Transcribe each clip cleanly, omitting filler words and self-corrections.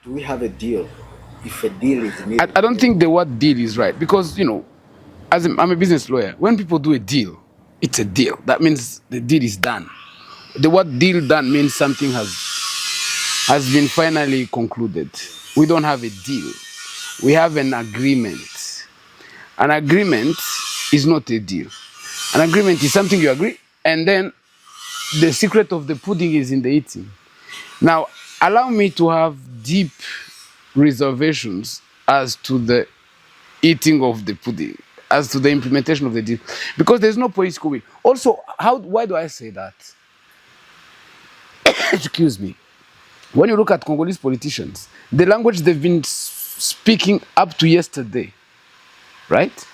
Do we have a deal? If a deal is needed. I don't think the word deal is right because, I'm a business lawyer. When people do a deal, it's a deal. That means the deal is done. The word deal done means something has been finally concluded. We don't have a deal. We have an agreement. An agreement is not a deal. An agreement is something you agree, and then the secret of the pudding is in the eating. Now, allow me to have deep reservations as to the eating of the pudding, as to the implementation of the deal, because there's no political will. Also, why do I say that? Excuse me. When you look at Congolese politicians, the language they've been speaking up to yesterday, right,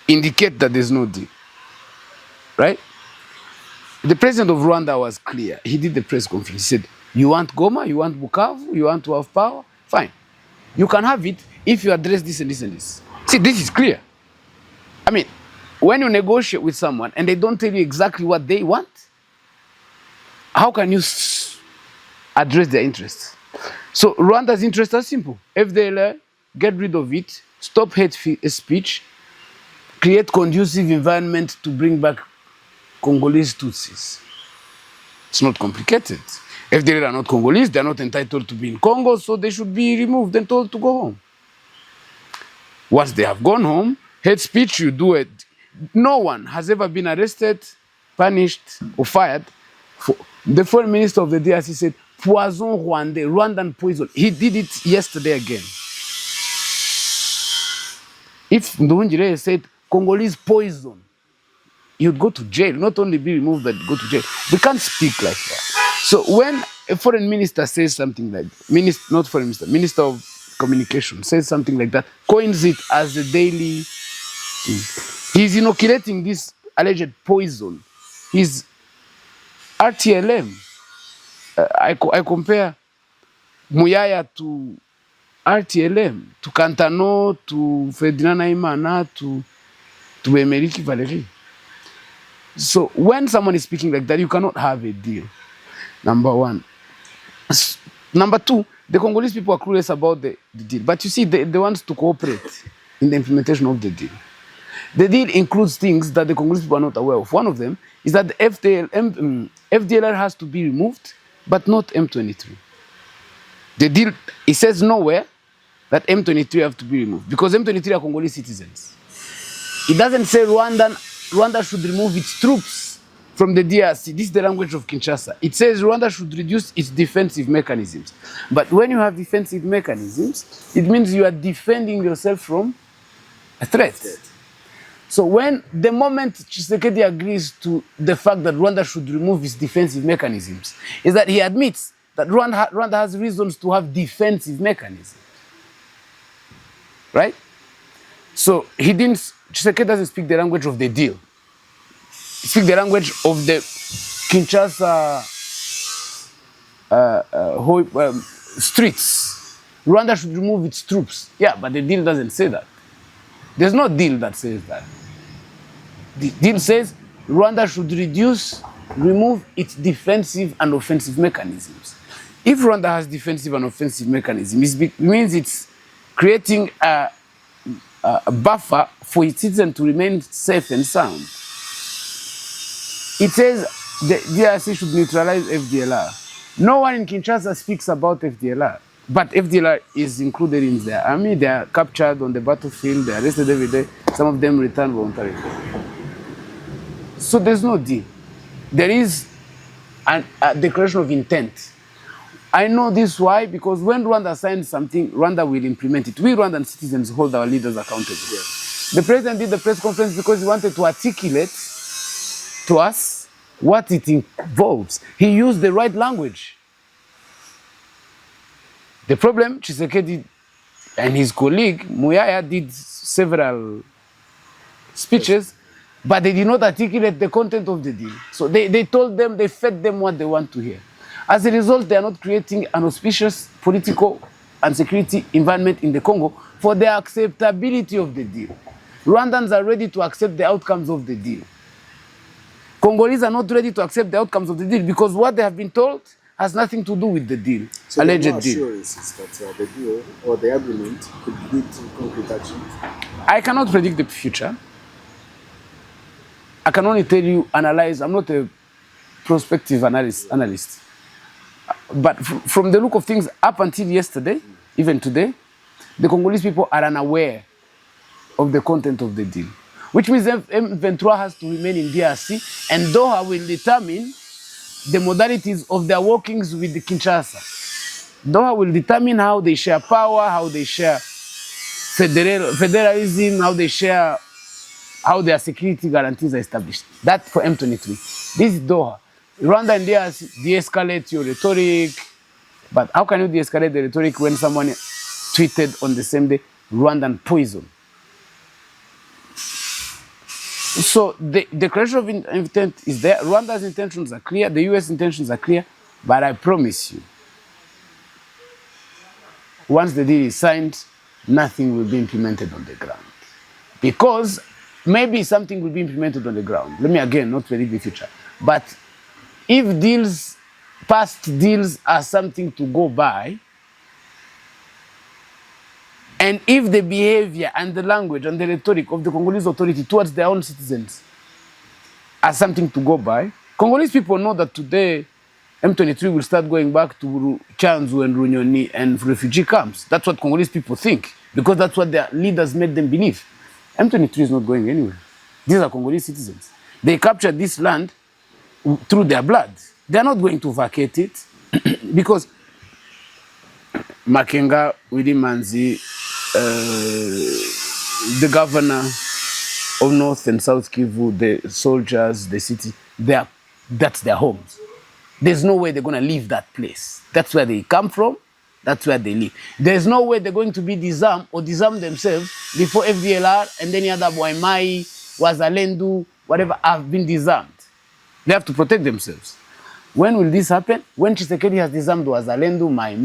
indicate that there's no deal, right? The president of Rwanda was clear. He did the press conference. He said, you want Goma, you want Bukavu, you want to have power? Fine. You can have it if you address this and this and this. See, this is clear. I mean, when you negotiate with someone and they don't tell you exactly what they want, how can you address their interests? So Rwanda's interests are simple. FDLR, get rid of it, stop hate speech, create conducive environment to bring back Congolese Tutsis. It's not complicated. If they are not Congolese, they are not entitled to be in Congo, so they should be removed and told to go home. Once they have gone home, hate speech, you do it. No one has ever been arrested, punished, or fired. The foreign minister of the DRC said, poison Rwanda, Rwandan poison. He did it yesterday again. If Nduhungirehe said, Congolese poison, you'd go to jail, not only be removed, but go to jail. We can't speak like that. So when a foreign minister says something like, not foreign minister, minister of communication says something like that, coins it as a daily thing. He's inoculating this alleged poison. He's RTLM. I compare Muyaya to RTLM, to Cantano, to Ferdinand Naimana, to Emeriki Valéry. So when someone is speaking like that, you cannot have a deal. Number one. Number two, the Congolese people are clueless about the deal. But you see, they want to cooperate in the implementation of the deal. The deal includes things that the Congolese people are not aware of. One of them is that the FDLR has to be removed, but not M23. The deal, it says nowhere that M23 have to be removed, because M23 are Congolese citizens. It doesn't say Rwanda should remove its troops from the DRC. This is the language of Kinshasa. It says Rwanda should reduce its defensive mechanisms. But when you have defensive mechanisms, it means you are defending yourself from a threat. So when the moment Tshisekedi agrees to the fact that Rwanda should remove its defensive mechanisms, is that he admits that Rwanda has reasons to have defensive mechanisms. Right? So Tshisekedi doesn't speak the language of the deal. He speaks the language of the Kinshasa streets. Rwanda should remove its troops. Yeah, but the deal doesn't say that. There's no deal that says that. The deal says Rwanda should remove its defensive and offensive mechanisms. If Rwanda has defensive and offensive mechanisms, it means it's creating a buffer for its citizens to remain safe and sound. It says the DRC should neutralize FDLR. No one in Kinshasa speaks about FDLR, but FDLR is included in their army. They are captured on the battlefield. They are arrested every day. Some of them return voluntarily. So there's no deal. There is a declaration of intent. I know this why, because when Rwanda signs something, Rwanda will implement it. We Rwandan citizens hold our leaders accountable. Yes. The president did the press conference because he wanted to articulate to us what it involves. He used the right language. The problem, Tshisekedi and his colleague, Muyaya, did several speeches, but they did not articulate the content of the deal. So they told them, they fed them what they want to hear. As a result, they are not creating an auspicious political and security environment in the Congo for the acceptability of the deal. Rwandans are ready to accept the outcomes of the deal. Congolese are not ready to accept the outcomes of the deal because what they have been told has nothing to do with the deal, So there are no alleged deal. assurances that the deal or the agreement could lead to concrete action. I cannot predict the future. I can only tell you, analyze. I'm not a prospective analyst. But from the look of things, up until yesterday, even today, the Congolese people are unaware of the content of the deal, which means M23 has to remain in DRC, and Doha will determine the modalities of their workings with the Kinshasa. Doha will determine how they share power, how they share federalism, how their security guarantees are established. That for M23. This is Doha. Rwanda and D.R de-escalate your rhetoric, but how can you de-escalate the rhetoric when someone tweeted on the same day, Rwandan poison? So the declaration of intent is there. Rwanda's intentions are clear, the US intentions are clear, but I promise you, once the deal is signed, nothing will be implemented on the ground. Because maybe something will be implemented on the ground. Let me again not predict the future. But if deals, past deals are something to go by, and if the behavior and the language and the rhetoric of the Congolese authority towards their own citizens are something to go by, Congolese people know that today M23 will start going back to Chanzu and Runyoni and refugee camps. That's what Congolese people think, because that's what their leaders made them believe. M23 is not going anywhere. These are Congolese citizens. They captured this land through their blood. They are not going to vacate it because Makenga, Willy Manzi, the governor of North and South Kivu, the soldiers, the city, that's their homes. There's no way they're going to leave that place. That's where they come from. That's where they live. There's no way they're going to be disarmed or disarm themselves before FDLR and any other Boimai, Wazalendu, whatever, have been disarmed. They have to protect themselves. When will this happen? When Tshisekedi has disarmed Wazalendu, Mai,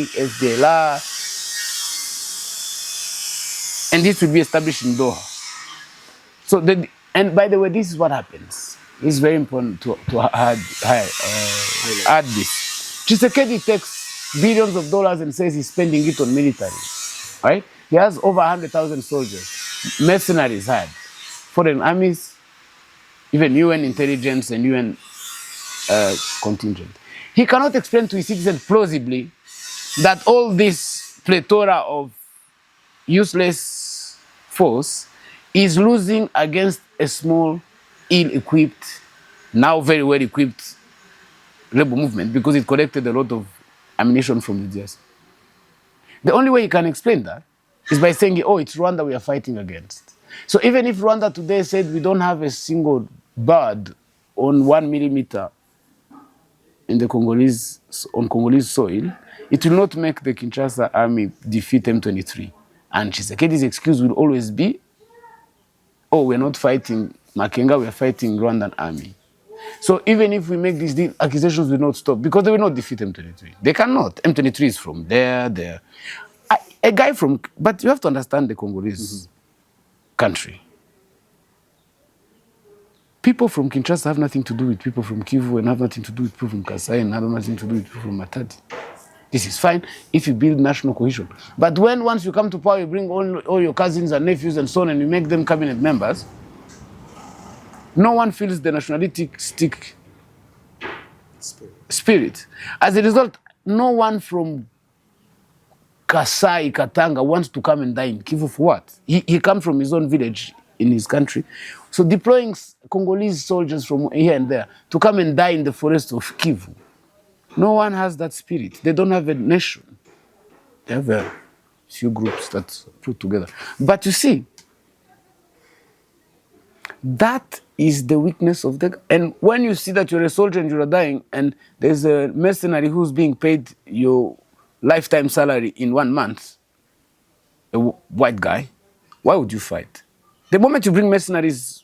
FDLR, and this will be established in Doha. So, and by the way, this is what happens. It's very important to add this. Tshisekedi takes billions of dollars and says he's spending it on military, right? He has over 100,000 soldiers, mercenaries hired, foreign armies, even UN intelligence and UN contingent. He cannot explain to his citizens plausibly that all this plethora of useless force is losing against a small, ill-equipped, now very well-equipped rebel movement because it collected a lot of ammunition from the DRC. The only way you can explain that is by saying, oh, it's Rwanda we are fighting against. So even if Rwanda today said we don't have a single bird on 1 millimeter in the on Congolese soil, it will not make the Kinshasa army defeat M23. And Tshisekedi's excuse will always be, oh, we're not fighting Makenga, we're fighting Rwandan army. So even if we make these accusations will not stop because they will not defeat M23. They cannot. M23 is from there. A guy from, but you have to understand the Congolese country. People from Kinshasa have nothing to do with people from Kivu and have nothing to do with people from Kasai and have nothing to do with people from Matadi. This is fine if you build national cohesion. But when once you come to power, you bring all your cousins and nephews and so on and you make them cabinet members, no one feels the nationalistic spirit. As a result, no one from Kasai, Katanga wants to come and die in Kivu for what? He comes from his own village in his country. So deploying Congolese soldiers from here and there to come and die in the forest of Kivu, no one has that spirit. They don't have a nation. They have a few groups that put together. But you see, that is the weakness of the... And when you see that you're a soldier and you're dying and there's a mercenary who's being paid your lifetime salary in 1 month, a white guy, why would you fight? The moment you bring mercenaries,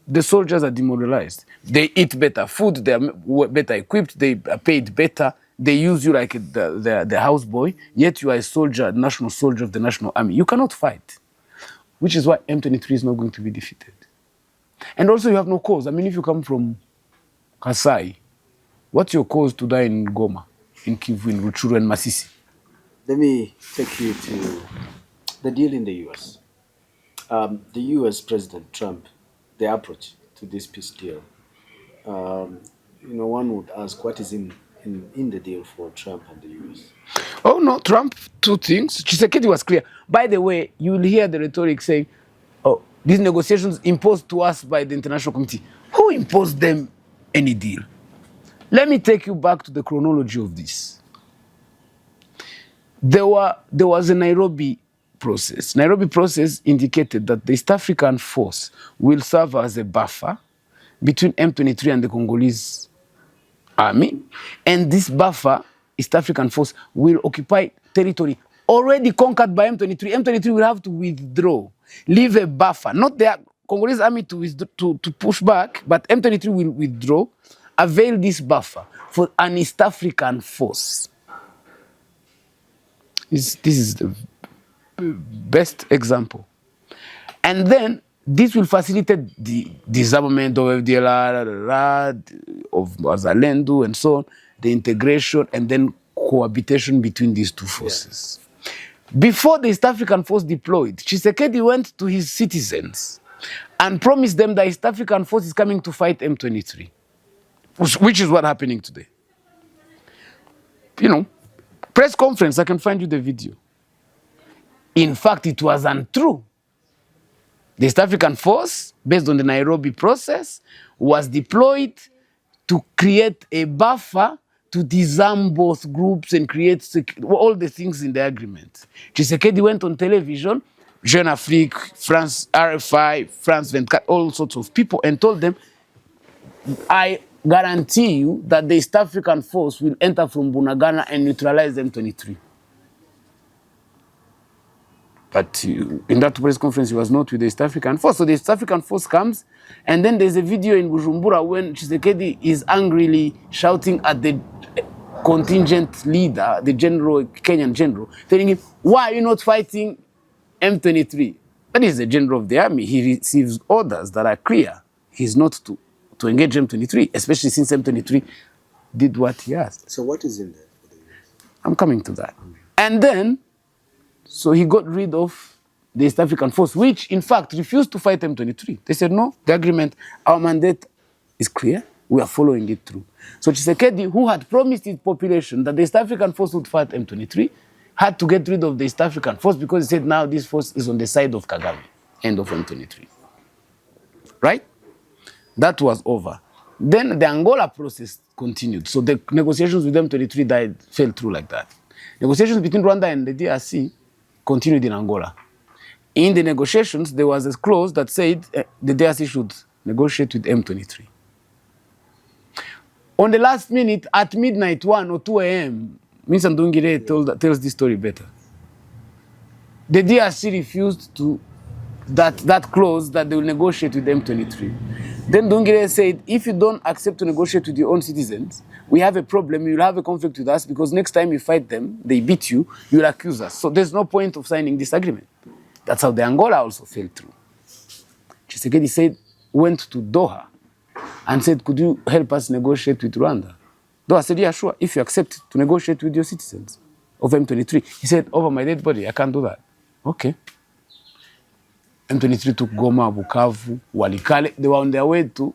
the soldiers are demoralized. They eat better food, they are better equipped, they are paid better, they use you like the houseboy, yet you are a soldier, national soldier of the national army. You cannot fight, which is why M23 is not going to be defeated. And also you have no cause. I mean, if you come from Kasai, What's your cause to die in Goma, in Kivu, in Ruchuru, and Masisi? Let me take you to the deal in the US. The US President Trump, the approach to this peace deal. One would ask what is in the deal for Trump and the US. Oh no, Trump, two things. Tshisekedi was clear. By the way, you will hear the rhetoric saying, oh, these negotiations imposed to us by the international committee. Who imposed them any deal? Let me take you back to the chronology of this. There was a Nairobi process. Nairobi process indicated that the East African force will serve as a buffer between M23 and the Congolese army. And this buffer, East African force, will occupy territory already conquered by M23. M23 will have to withdraw, leave a buffer, not the Congolese army to push back, but M23 will withdraw, avail this buffer for an East African force. This is the best example. And then this will facilitate the disarmament of FDLR, of Wazalendo, and so on, the integration and then cohabitation between these two forces. Yeah. Before the East African force deployed, Tshisekedi went to his citizens and promised them that East African force is coming to fight M23, which is what's happening today. You know, press conference, I can find you the video. In fact, it was untrue. The East African force, based on the Nairobi process, was deployed to create a buffer to disarm both groups and create all the things in the agreement. Tshisekedi went on television, Jeune Afrique, France, RFI, France 24, all sorts of people, and told them, I guarantee you that the East African force will enter from Bunagana and neutralize M23. But in that press conference, he was not with the East African force. So the East African force comes, and then there's a video in Bujumbura when Tshisekedi is angrily shouting at the contingent leader, the general, Kenyan general, telling him, why are you not fighting M23? That is the general of the army. He receives orders that are clear. He's not to engage M23, especially since M23 did what he asked. So what is in there for the US? I'm coming to that. And then, so he got rid of the East African force, which in fact refused to fight M23. They said, no, the agreement, our mandate is clear. We are following it through. So Tshisekedi, who had promised his population that the East African force would fight M23, had to get rid of the East African force because he said now this force is on the side of Kagame, end of M23. Right? That was over. Then the Angola process continued. So the negotiations with M23 fell through like that. Negotiations between Rwanda and the DRC continued in Angola. In the negotiations, there was a clause that said the DRC should negotiate with M23. On the last minute, at midnight, 1 or 2 a.m., Mr. Ndungire tells this story better. The DRC refused to that clause that they will negotiate with M23. Then Ndungire said, if you don't accept to negotiate with your own citizens, we have a problem, you'll have a conflict with us because next time you fight them, they beat you, you'll accuse us. So there's no point of signing this agreement. That's how the Angola also fell through. Tshisekedi went to Doha and said, could you help us negotiate with Rwanda? Doha said, yeah, sure, if you accept to negotiate with your citizens of M23. He said, over my dead body, I can't do that. Okay. M23 took Goma, Bukavu, Walikale. They were on their way to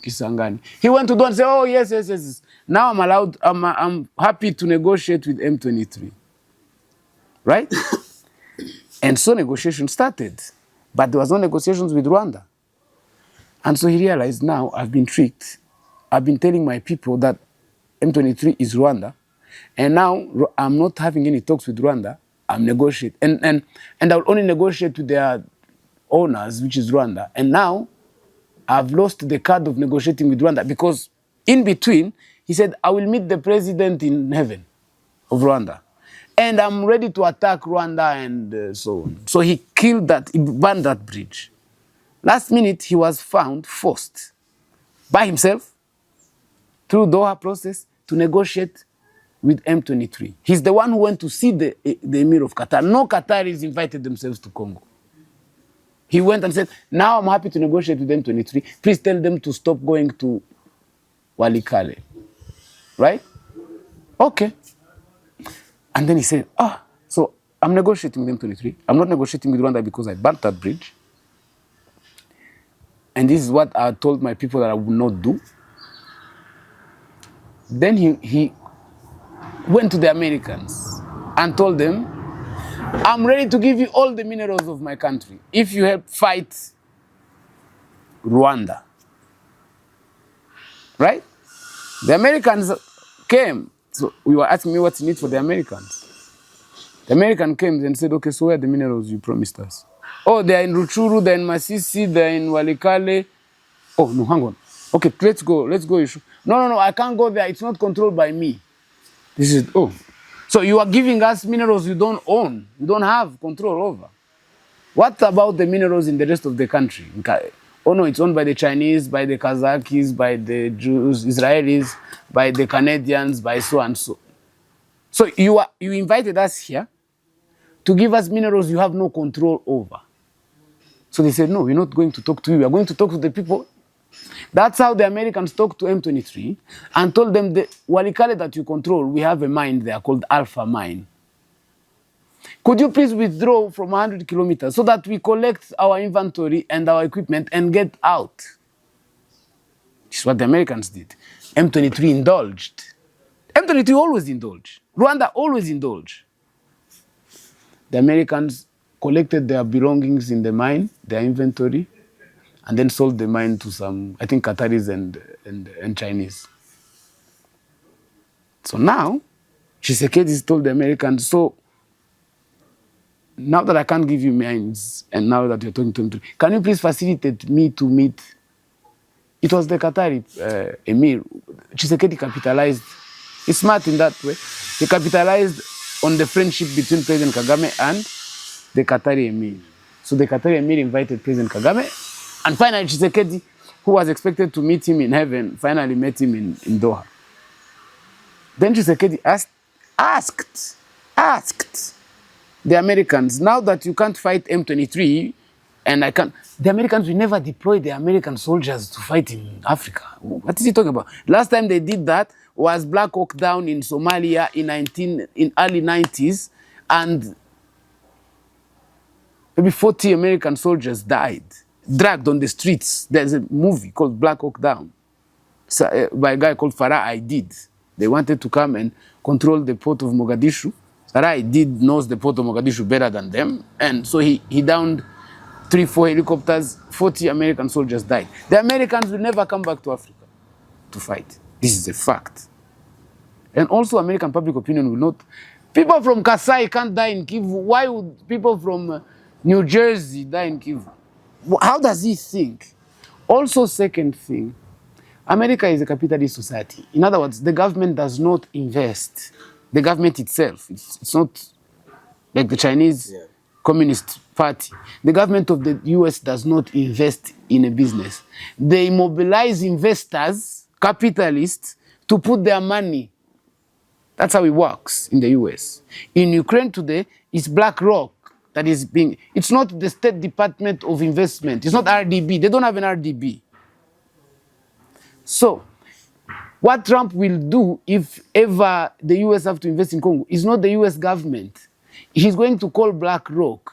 Kisangani. He went to Doha and said, oh, yes. Now I'm happy to negotiate with M23. Right? And so negotiations started. But there was no negotiations with Rwanda. And so he realized, now I've been tricked. I've been telling my people that M23 is Rwanda. And now I'm not having any talks with Rwanda. I'm negotiating. And I'll only negotiate with their owners, which is Rwanda. And now I've lost the card of negotiating with Rwanda because in between, he said, I will meet the president in heaven of Rwanda. And I'm ready to attack Rwanda and so on. So he burned that bridge. Last minute, he was found forced by himself through Doha process to negotiate with M23. He's the one who went to see the Emir of Qatar. No Qataris invited themselves to Congo. He went and said, now I'm happy to negotiate with M23. Please tell them to stop going to Walikale. right? Okay. And then he said, so I'm negotiating with M23. I'm not negotiating with Rwanda because I burnt that bridge. And this is what I told my people that I would not do. Then he went to the Americans and told them, I'm ready to give you all the minerals of my country if you help fight Rwanda. Right? The Americans came. So we were asking me what's in it for the Americans. The American came and said, okay, so where are the minerals you promised us? Oh, they're in Ruchuru, they're in Masisi, they're in Walikale. Oh, no, hang on. Okay, let's go. No, I can't go there. It's not controlled by me. This is, so you are giving us minerals you don't own, you don't have control over. What about the minerals in the rest of the country? Oh no, it's owned by the Chinese, by the Kazakhs, by the Jews, Israelis, by the Canadians, by so and so. So you invited us here to give us minerals you have no control over. So they said, no, we're not going to talk to you. We are going to talk to the people. That's how the Americans talked to M23 and told them, the Walikale that you control, we have a mine there called Alpha Mine. Could you please withdraw from 100 kilometers so that we collect our inventory and our equipment and get out? This is what the Americans did. M23 indulged. M23 always indulge. Rwanda always indulge. The Americans collected their belongings in the mine, their inventory, and then sold the mine to some, I think, Qataris and Chinese. So now, Tshisekedi told the Americans, so now that I can't give you mines, and now that you're talking to him, can you please facilitate me to meet? It was the Qatari emir. Tshisekedi capitalized. He's smart in that way. He capitalized on the friendship between President Kagame and the Qatari emir. So the Qatari emir invited President Kagame, and finally Tshisekedi, who was expected to meet him in heaven, finally met him in Doha. Then Tshisekedi asked the Americans, now that you can't fight M23, and I can't, the Americans will never deploy the American soldiers to fight in Africa. What is he talking about? Last time they did that was Black Hawk Down in Somalia in early 90s, and maybe 40 American soldiers died, dragged on the streets. There's a movie called Black Hawk Down by a guy called Farah Aidid. They wanted to come and control the port of Mogadishu. Farah Aidid knows the port of Mogadishu better than them, and so he downed 3-4 helicopters, 40 American soldiers died. The Americans will never come back to Africa to fight. This is a fact. And also American public opinion will not. People from Kasai can't die in Kivu. Why would people from New Jersey die in Kivu? How does he think? Also, second thing, America is a capitalist society. In other words, the government does not invest. The government itself, it's not like the Chinese Communist Party. The government of the US does not invest in a business. They mobilize investors, capitalists, to put their money. That's how it works in the US. In Ukraine today, it's BlackRock that is being, it's not the State Department of Investment. It's not RDB. They don't have an RDB. So, what Trump will do if ever the US have to invest in Congo is not the US government. He's going to call BlackRock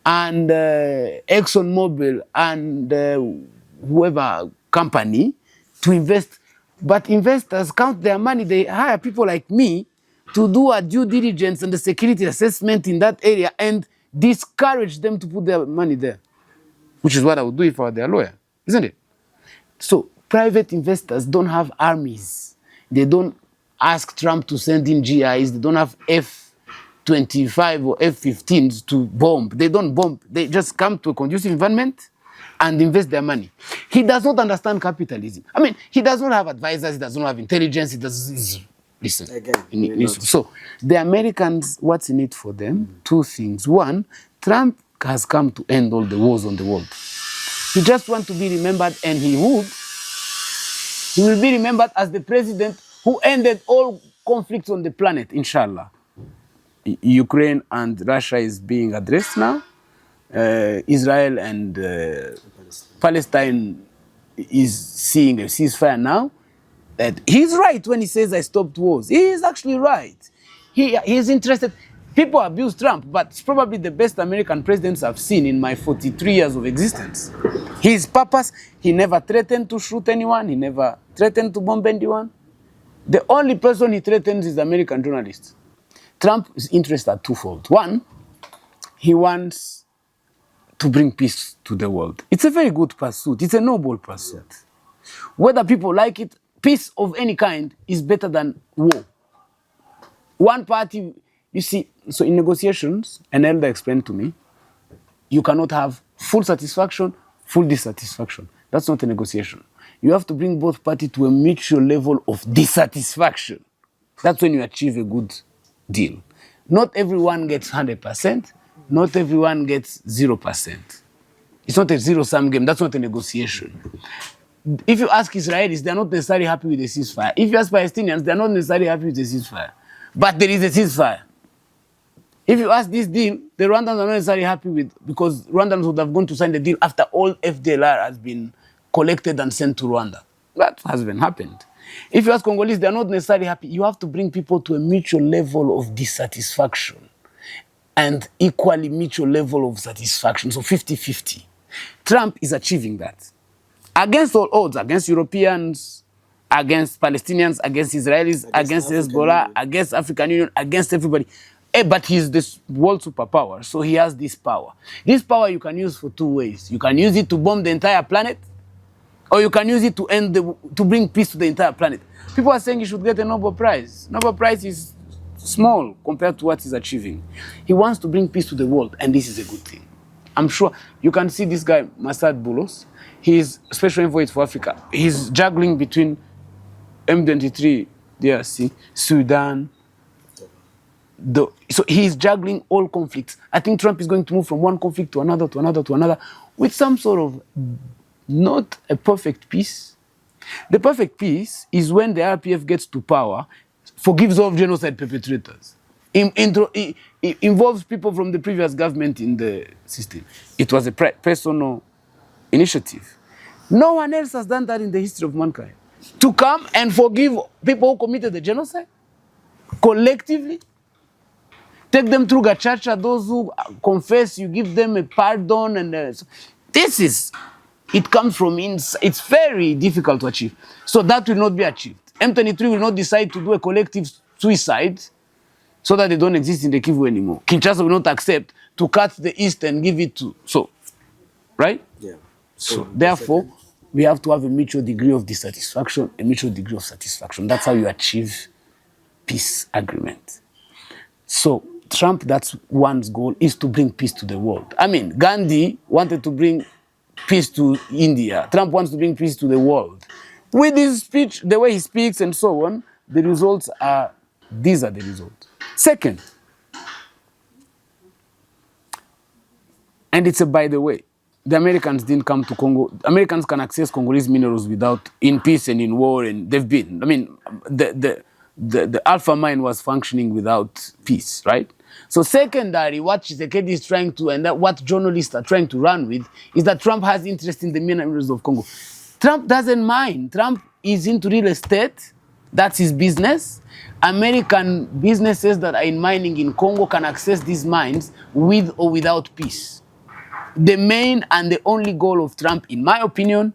and ExxonMobil and whoever company to invest. But investors count their money. They hire people like me to do a due diligence and the security assessment in that area and discourage them to put their money there, which is what I would do if I were their lawyer, isn't it? So private investors don't have armies. They don't ask Trump to send in GIs. They don't have F-25 or F-15s to bomb. They don't bomb. They just come to a conducive environment and invest their money. He does not understand capitalism. I mean, he does not have advisors. He does not have intelligence. He does. Listen. Again, so the Americans, what's in it for them? Two things. One, Trump has come to end all the wars on the world. He just wants to be remembered, and he would. He will be remembered as the president who ended all conflicts on the planet, inshallah. Ukraine and Russia is being addressed now. Israel and Palestine is seeing a ceasefire now. that he's right when he says I stopped wars. He is actually right. He is interested. People abuse Trump, but it's probably the best American presidents I've seen in my 43 years of existence. His purpose, he never threatened to shoot anyone. He never threatened to bomb anyone. The only person he threatens is American journalists. Trump's interests are twofold. One, he wants to bring peace to the world. It's a very good pursuit. It's a noble pursuit. Whether people like it, peace of any kind is better than war. One party, you see, so in negotiations, an elder explained to me, you cannot have full satisfaction, full dissatisfaction. That's not a negotiation. You have to bring both parties to a mutual level of dissatisfaction. That's when you achieve a good deal. Not everyone gets 100%, not everyone gets 0%. It's not a zero-sum game. That's not a negotiation. If you ask Israelis, they're not necessarily happy with the ceasefire. If you ask Palestinians, they're not necessarily happy with the ceasefire. But there is a ceasefire. If you ask this deal, the Rwandans are not necessarily happy with, because Rwandans would have gone to sign the deal after all FDLR has been collected and sent to Rwanda. That hasn't happened. If you ask Congolese, they're not necessarily happy. You have to bring people to a mutual level of dissatisfaction and equally mutual level of satisfaction. So 50-50. Trump is achieving that. Against all odds, against Europeans, against Palestinians, against Israelis, against Hezbollah, against African Union, against everybody. But he's this world superpower, so he has this power. This power you can use for two ways. You can use it to bomb the entire planet, or you can use it to bring peace to the entire planet. People are saying he should get a Nobel Prize. Nobel Prize is small compared to what he's achieving. He wants to bring peace to the world, and this is a good thing. I'm sure you can see this guy, Masad Boulos. He's special envoy for Africa. He's juggling between M23, DRC, Sudan. So he's juggling all conflicts. I think Trump is going to move from one conflict to another, to another, to another, with some sort of not a perfect peace. The perfect peace is when the RPF gets to power, forgives all genocide perpetrators. It involves people from the previous government in the system. It was a personal initiative. No one else has done that in the history of mankind. To come and forgive people who committed the genocide, collectively, take them through gachacha, those who confess, you give them a pardon. And it comes from inside. It's very difficult to achieve. So that will not be achieved. M23 will not decide to do a collective suicide so that they don't exist in the Kivu anymore. Kinshasa will not accept to cut the East and give it to, right? Yeah. So therefore, we have to have a mutual degree of dissatisfaction, a mutual degree of satisfaction. That's how you achieve peace agreement. So Trump, that's one's goal, is to bring peace to the world. I mean, Gandhi wanted to bring peace to India. Trump wants to bring peace to the world. With his speech, the way he speaks and so on, the results are, these are the results. Second, and it's a by the way, the Americans didn't come to Congo. Americans can access Congolese minerals in peace and in war, and they've been. I mean, the Alpha mine was functioning without peace, right? So secondary, what Tshisekedi is trying to, and what journalists are trying to run with, is that Trump has interest in the minerals of Congo. Trump doesn't mind. Trump is into real estate. That's his business. American businesses that are in mining in Congo can access these mines with or without peace. The main and the only goal of Trump, in my opinion,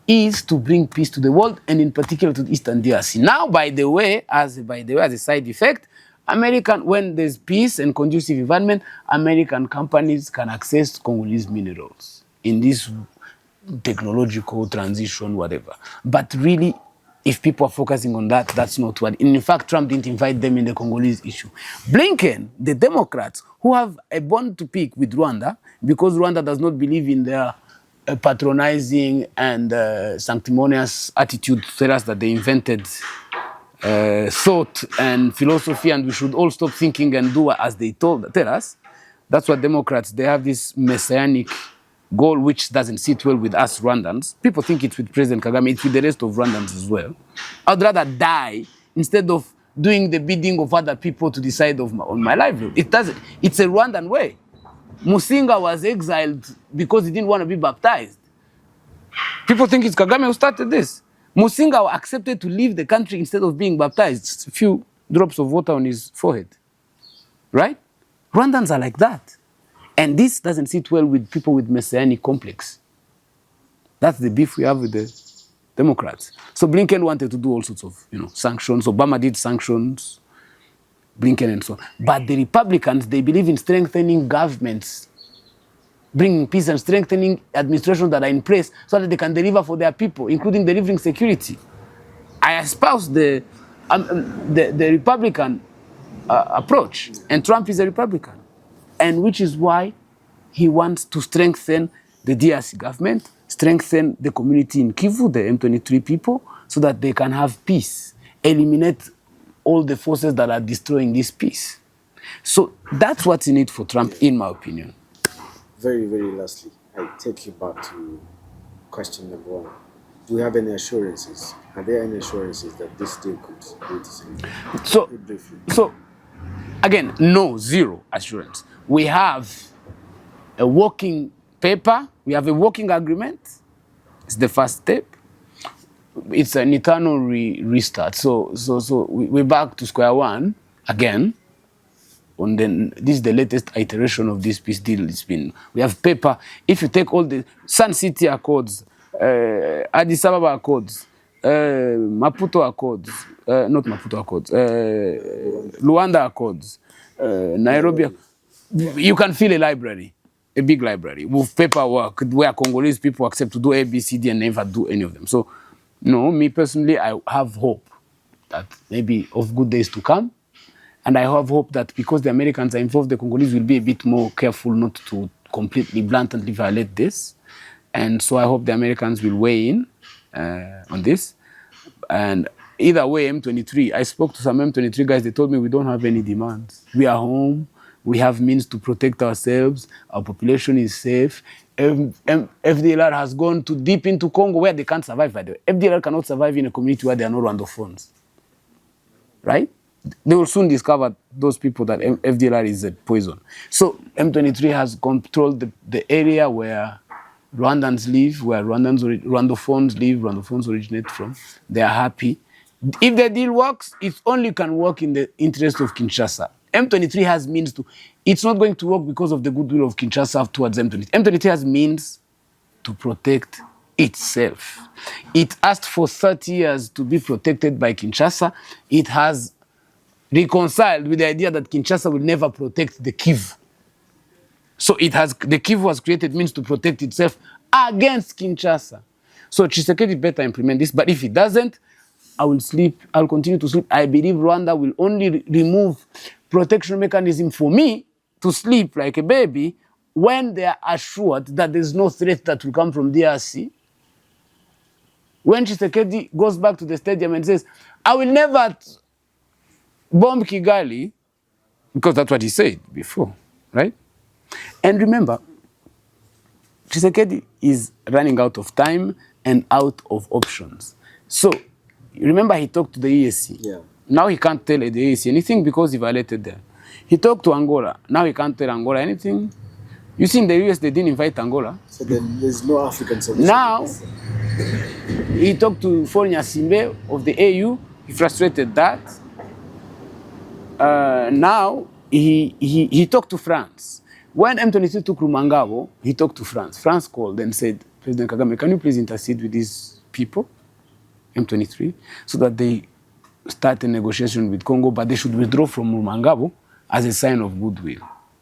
is to bring peace to the world, and in particular to the Eastern DRC. Now, by the way, as a side effect, when there's peace and conducive environment, American companies can access Congolese minerals in this technological transition, whatever. But really, if people are focusing on that, that's not what. In fact, Trump didn't invite them in the Congolese issue. Blinken, the Democrats, who have a bone to pick with Rwanda, because Rwanda does not believe in their patronizing and sanctimonious attitude to tell us that they invented thought and philosophy, and we should all stop thinking and do as they tell us. That's what Democrats, they have this messianic goal which doesn't sit well with us Rwandans. People think it's with President Kagame, it's with the rest of Rwandans as well. I'd rather die instead of doing the bidding of other people to decide on my livelihood. It's a Rwandan way. Musinga was exiled because he didn't want to be baptized. People think it's Kagame who started this. Musinga accepted to leave the country instead of being baptized. A few drops of water on his forehead. Right? Rwandans are like that. And this doesn't sit well with people with messianic complex. That's the beef we have with the Democrats. So Blinken wanted to do all sorts of, sanctions. Obama did sanctions, Blinken and so on. But the Republicans, they believe in strengthening governments, bringing peace and strengthening administrations that are in place so that they can deliver for their people, including delivering security. I espouse the Republican approach, and Trump is a Republican, and which is why he wants to strengthen the DRC government, strengthen the community in Kivu, the M23 people, so that they can have peace, eliminate all the forces that are destroying this peace. So that's what's in it for Trump, in my opinion. Very, very lastly, I take you back to question number one. Do we have any assurances? Are there any assurances that this deal could lead to something? So again, no, zero assurance. We have a working paper, we have a working agreement. It's the first step. It's an eternal restart. So we're back to square one again. And then this is the latest iteration of this peace deal. We have paper. If you take all the Sun City Accords, Addis Ababa Accords, Maputo Accords, not Maputo Accords, Rwanda Accords, Nairobi, you can fill a library, a big library, with paperwork where Congolese people accept to do A, B, C, D, and never do any of them. So, no, me personally, I have hope that maybe of good days to come. And I have hope that because the Americans are involved, the Congolese will be a bit more careful not to completely blatantly violate this. And so I hope the Americans will weigh in on this. And either way, M23, I spoke to some M23 guys, they told me we don't have any demands. We are home, we have means to protect ourselves, our population is safe. FDLR has gone too deep into Congo where they can't survive, by the way. FDLR cannot survive in a community where there are no Rwandophones. Right? They will soon discover, those people, that FDLR is a poison. So M23 has controlled the area where Rwandans live, where Rwandophones live, Rwandophones originate from. They are happy. If the deal works, it only can work in the interest of Kinshasa. M23 has means to... It's not going to work because of the goodwill of Kinshasa towards M23. M23 has means to protect itself. It asked for 30 years to be protected by Kinshasa. It has reconciled with the idea that Kinshasa will never protect the Kivu. So the Kivu has created means to protect itself against Kinshasa. So Tshisekedi better implement this, but if he doesn't, I will sleep. I'll continue to sleep. I believe Rwanda will only remove protection mechanism for me to sleep like a baby when they are assured that there's no threat that will come from DRC. When Tshisekedi goes back to the stadium and says, I will never bomb Kigali, because that's what he said before, right? And remember, Tshisekedi is running out of time and out of options. So, remember he talked to the EAC. Yeah. Now he can't tell the EAC anything because he violated them. He talked to Angola. Now he can't tell Angola anything. You see, in the US, they didn't invite Angola. So then there's no African solution. Now, he talked to Foreign Simbe of the AU. He frustrated that. Now, he talked to France. When M23 took Rumangabo, he talked to France. France called and said, President Kagame, can you please intercede with these people, M23, so that they start a negotiation with Congo, but they should withdraw from Rumangabo as a sign of goodwill.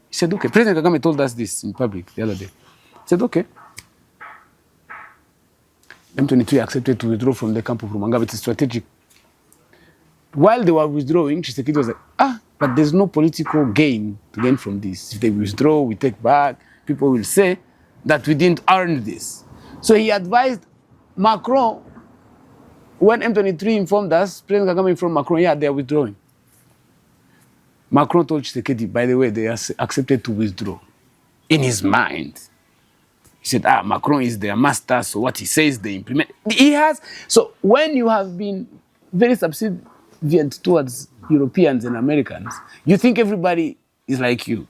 He said, okay. President Kagame told us this in public the other day. He said, okay. M23 accepted to withdraw from the camp of Rumangabo. It's strategic. While they were withdrawing, Tshisekedi was like, but there's no political gain to gain from this. If they withdraw, we take back, people will say that we didn't earn this. So he advised Macron, when M23 informed us, President Kagame informed Macron, yeah, they're withdrawing. Macron told Tshisekedi, by the way, they accepted to withdraw. In his mind, he said, Macron is their master, so what he says, they implement. He has. So when you have been very subservient towards Europeans and Americans, you think everybody is like you.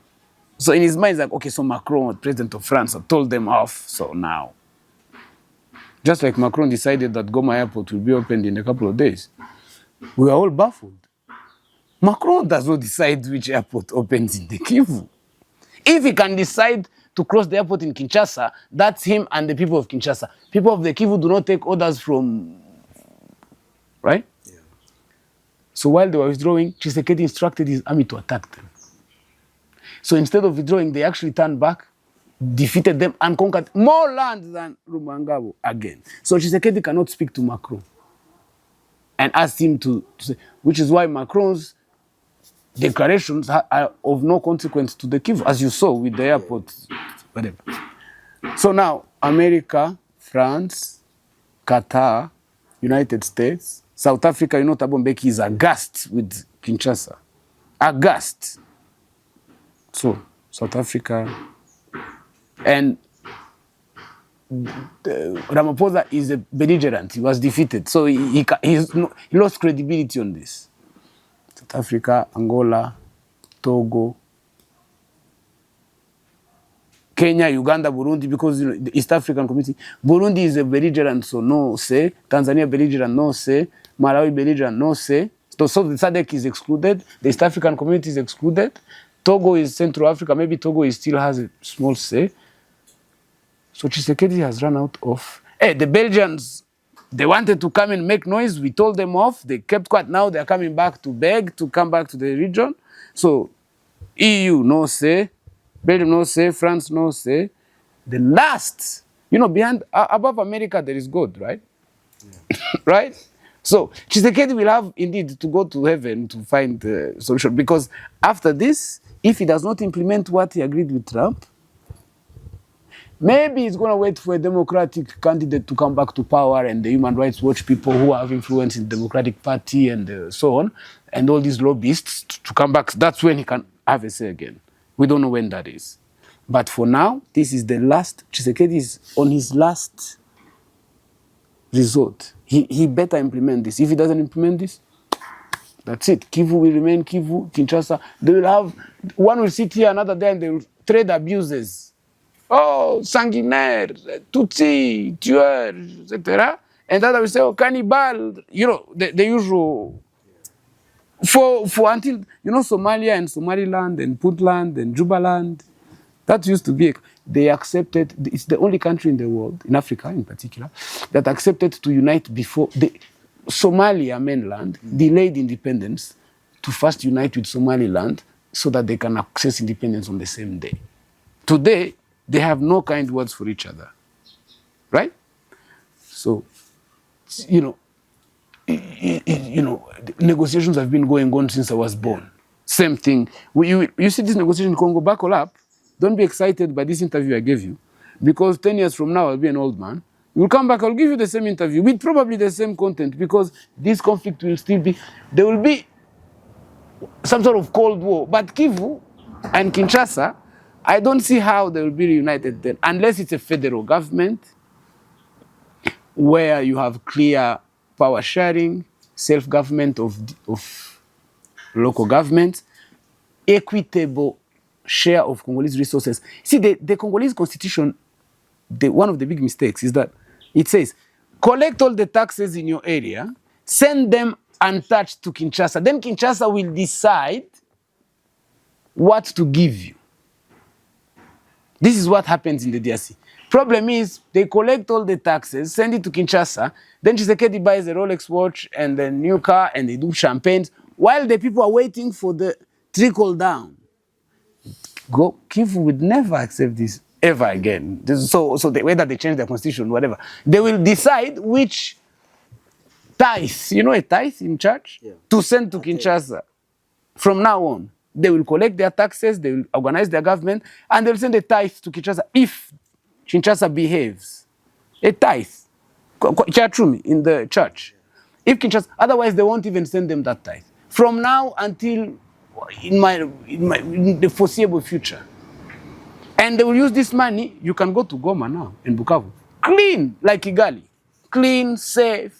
So in his mind, it's like, okay, so Macron, president of France, told them off, so now Just like Macron decided that Goma Airport will be opened in a couple of days. We are all baffled. Macron does not decide which airport opens in the Kivu. If he can decide to close the airport in Kinshasa, that's him and the people of Kinshasa. People of the Kivu do not take orders from, right? Yeah. So while they were withdrawing, Tshisekedi instructed his army to attack them. So instead of withdrawing, they actually turned back, defeated them, and conquered more land than Rumangabo again. So Tshisekedi cannot speak to Macron and ask him to say, which is why Macron's declarations are of no consequence to the Kivu, as you saw with the airport, whatever. So now, America, France, Qatar, United States, South Africa, you know, Thabo Mbeki is aghast with Kinshasa. Aghast. So, South Africa. And Ramaphosa is a belligerent. He was defeated. So he lost credibility on this. South Africa, Angola, Togo, Kenya, Uganda, Burundi, because you know, the East African community, Burundi is a belligerent, so no say. Tanzania belligerent, no say. Malawi belligerent, no say. So the SADC is excluded. The East African community is excluded. Togo is Central Africa. Maybe Togo still has a small say. So Tshisekedi has run out of... Hey, the Belgians, they wanted to come and make noise. We told them off. They kept quiet. Now they're coming back to beg to come back to the region. So EU, no say. Belgium, no say. France, no say. The last, you know, above America, there is God, right? Yeah. Right? So Tshisekedi will have indeed to go to heaven to find the solution. Because after this, if he does not implement what he agreed with Trump, maybe he's going to wait for a Democratic candidate to come back to power and the Human Rights Watch people who have influence in the Democratic Party and so on, and all these lobbyists to come back. That's when he can have a say again. We don't know when that is. But for now, this is the last. Tshisekedi is on his last resort. He better implement this. If he doesn't implement this, that's it. Kivu will remain Kivu, Kinshasa. They will have, one will sit here another day and they will trade abuses. Oh, sanguinaire, Tutsi, tueur, etc. And that will say, oh, cannibal, you know, the usual. For until, you know, Somalia and Somaliland and Puntland and Jubaland, that used to be, they accepted, it's the only country in the world, in Africa in particular, that accepted to unite before, the Somalia mainland delayed independence to first unite with Somaliland so that they can access independence on the same day. Today, they have no kind words for each other, right? So, you know, negotiations have been going on since I was born. Same thing. You see this negotiation in Congo, buckle up. Don't be excited by this interview I gave you, because 10 years from now, I'll be an old man. You'll come back, I'll give you the same interview with probably the same content, because this conflict will still be, there will be some sort of Cold War. But Kivu and Kinshasa, I don't see how they will be reunited then, unless it's a federal government where you have clear power sharing, self-government of local governments, equitable share of Congolese resources. See, the Congolese constitution, one of the big mistakes is that it says, collect all the taxes in your area, send them untouched to Kinshasa. Then Kinshasa will decide what to give you. This is what happens in the DRC. Problem is, they collect all the taxes, send it to Kinshasa, then Tshisekedi buys a Rolex watch and a new car and they do champagnes, while the people are waiting for the trickle down. Kivu would never accept this ever again. So whether they change their constitution, whatever, they will decide which tithe, you know a tithe in church, to send to Kinshasa. From now on, they will collect their taxes, they will organize their government, and they'll send a tithe to Kinshasa if Kinshasa behaves. A tithe, in the church. If Kinshasa, otherwise they won't even send them that tithe. From now until in the foreseeable future. And they will use this money. You can go to Goma now in Bukavu. Clean, like Kigali. Clean, safe.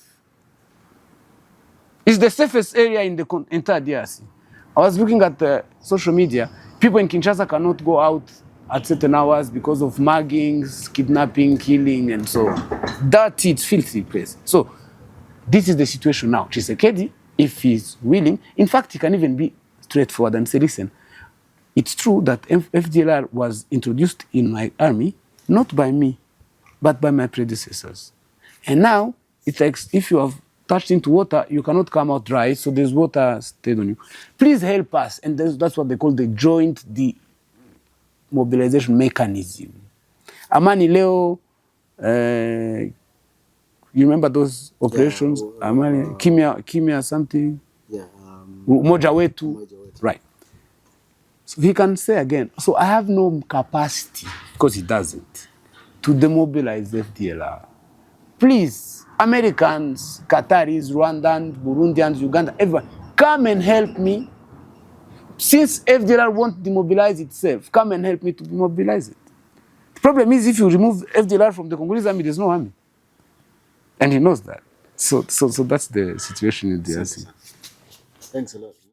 It's the safest area in the entire DRC. I was looking at the social media. People in Kinshasa cannot go out at certain hours because of muggings, kidnapping, killing, and so on. dirty, it's filthy place. So this is the situation now. Tshisekedi, if he's willing, in fact, he can even be straightforward and say, listen, it's true that FDLR was introduced in my army, not by me, but by my predecessors. And now, it's like if you have touched into water, you cannot come out dry, so there's water stayed on you. Please help us. And that's what they call the joint demobilization mechanism. Amani Leo, you remember those operations? Yeah, Amani, Kimia something? yeah, Moja Wetu. Moja Wetu. Right. So he can say again, so I have no capacity, because he doesn't, to demobilize FDLR. Please, Americans, Qataris, Rwandans, Burundians, Uganda, everyone, come and help me. Since FDLR won't demobilize itself, come and help me to demobilize it. The problem is if you remove FDLR from the Congolese army, there's no army. And he knows that. So that's the situation in DRC. Thanks a lot.